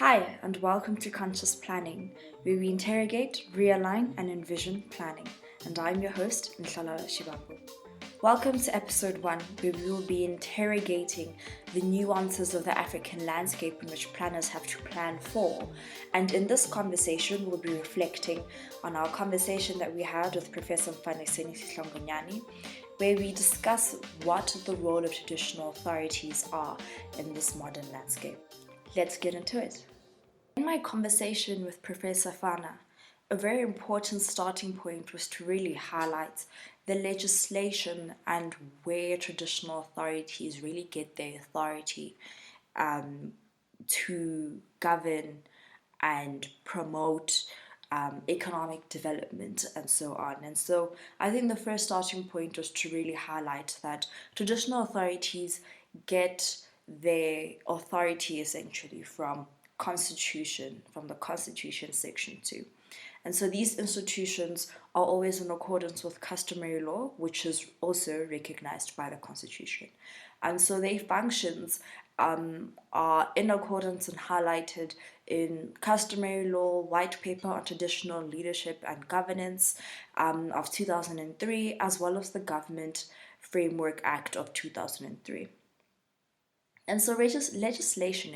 Hi, and welcome to Conscious Planning, where we interrogate, realign, and envision planning. And I'm your host, Nshala Shibabu. Welcome to episode 1, where we will be interrogating the nuances of the African landscape in which planners have to plan for. And in this conversation, we'll be reflecting on our conversation that we had with Professor Mfaniseni Sihlongonyane, where we discuss what the role of traditional authorities are in this modern landscape. Let's get into it. In my conversation with Professor Fana, a very important starting point was to really highlight the legislation and where traditional authorities really get their authority to govern and promote economic development and so on. And so I think the first starting point was to really highlight that traditional authorities get their authority essentially from the Constitution Section 2. And so these institutions are always in accordance with customary law, which is also recognized by the Constitution. And so their functions are in accordance and highlighted in customary law, white paper on traditional leadership and governance of 2003, as well as the Government Framework Act of 2003. And so legislation,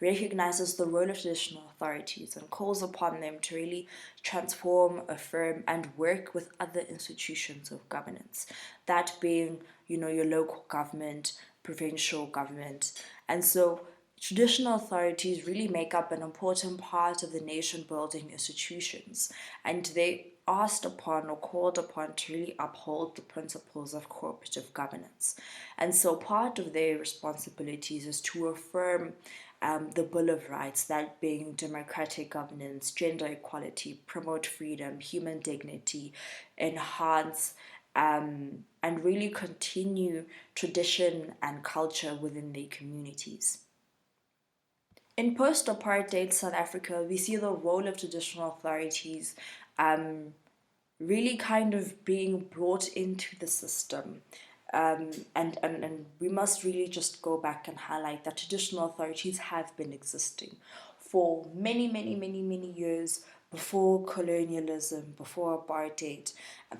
recognizes the role of traditional authorities and calls upon them to really transform, affirm, and work with other institutions of governance. That being, your local government, provincial government. And so traditional authorities really make up an important part of the nation-building institutions, and they asked upon or called upon to really uphold the principles of cooperative governance. And so part of their responsibilities is to affirm the Bill of Rights, that being democratic governance, gender equality, promote freedom, human dignity, enhance and really continue tradition and culture within their communities. In post-apartheid South Africa, we see the role of traditional authorities really kind of being brought into the system. And we must really just go back and highlight that traditional authorities have been existing for many years before colonialism, before apartheid.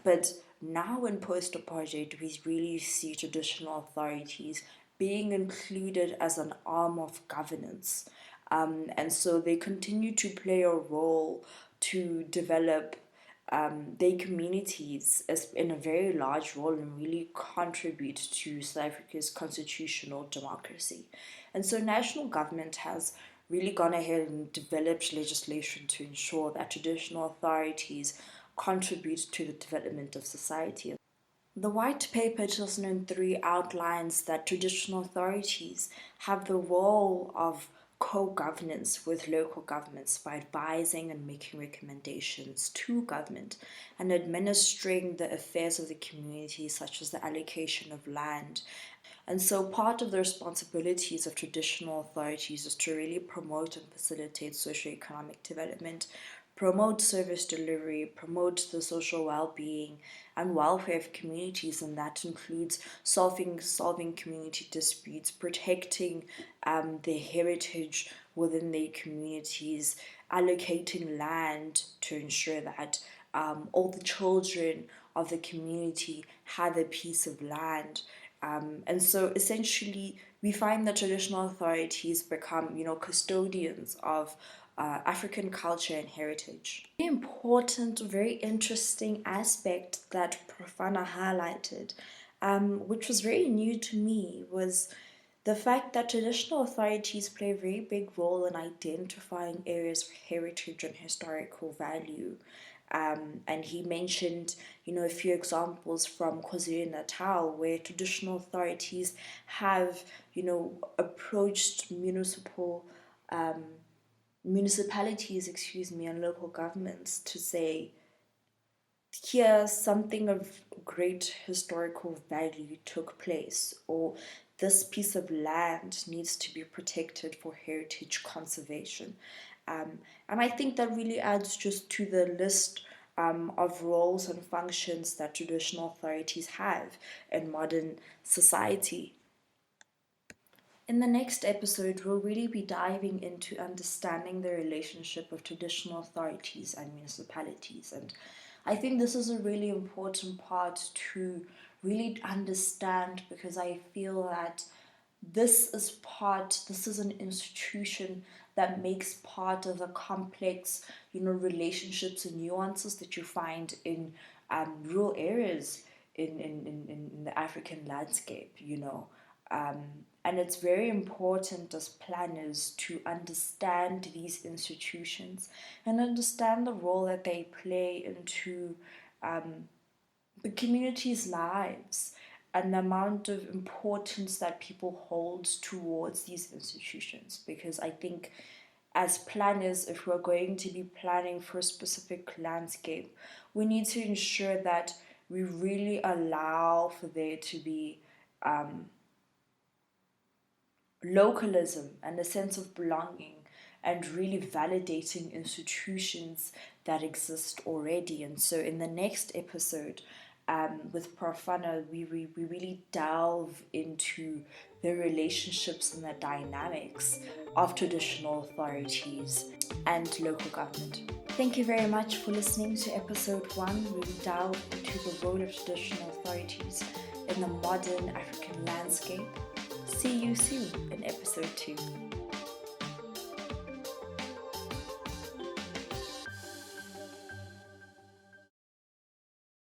But now in post-apartheid, we really see traditional authorities being included as an arm of governance. And so they continue to play a role to develop their communities in a very large role and really contribute to South Africa's constitutional democracy. And so national government has really gone ahead and developed legislation to ensure that traditional authorities contribute to the development of society. The White Paper 2003 outlines that traditional authorities have the role of co-governance with local governments by advising and making recommendations to government and administering the affairs of the community, such as the allocation of land. And so part of the responsibilities of traditional authorities is to really promote and facilitate socioeconomic development, promote service delivery, promote the social well-being and welfare of communities, and that includes solving community disputes, protecting their heritage within their communities, allocating land to ensure that all the children of the community have a piece of land. And so essentially we find that traditional authorities become, custodians of African culture and heritage. The important, very interesting aspect that Profana highlighted, which was very new to me, was the fact that traditional authorities play a very big role in identifying areas of heritage and historical value. And he mentioned, a few examples from KwaZulu-Natal where traditional authorities have, approached municipalities, and local governments to say, here something of great historical value took place, or this piece of land needs to be protected for heritage conservation. And I think that really adds just to the list of roles and functions that traditional authorities have in modern society. In the next episode, we'll really be diving into understanding the relationship of traditional authorities and municipalities. And I think this is a really important part to really understand, because I feel that this is an institution that makes part of the complex, relationships and nuances that you find in rural areas in the African landscape, Um, and it's very important as planners to understand these institutions and understand the role that they play into the community's lives and the amount of importance that people hold towards these institutions. Because I think as planners, if we're going to be planning for a specific landscape, we need to ensure that we really allow for there to be localism and a sense of belonging, and really validating institutions that exist already. And so in the next episode, with Profana, we really delve into the relationships and the dynamics of traditional authorities and local government. Thank you very much for listening to episode 1, where we delve into the role of traditional authorities in the modern African landscape. See you soon in episode 2.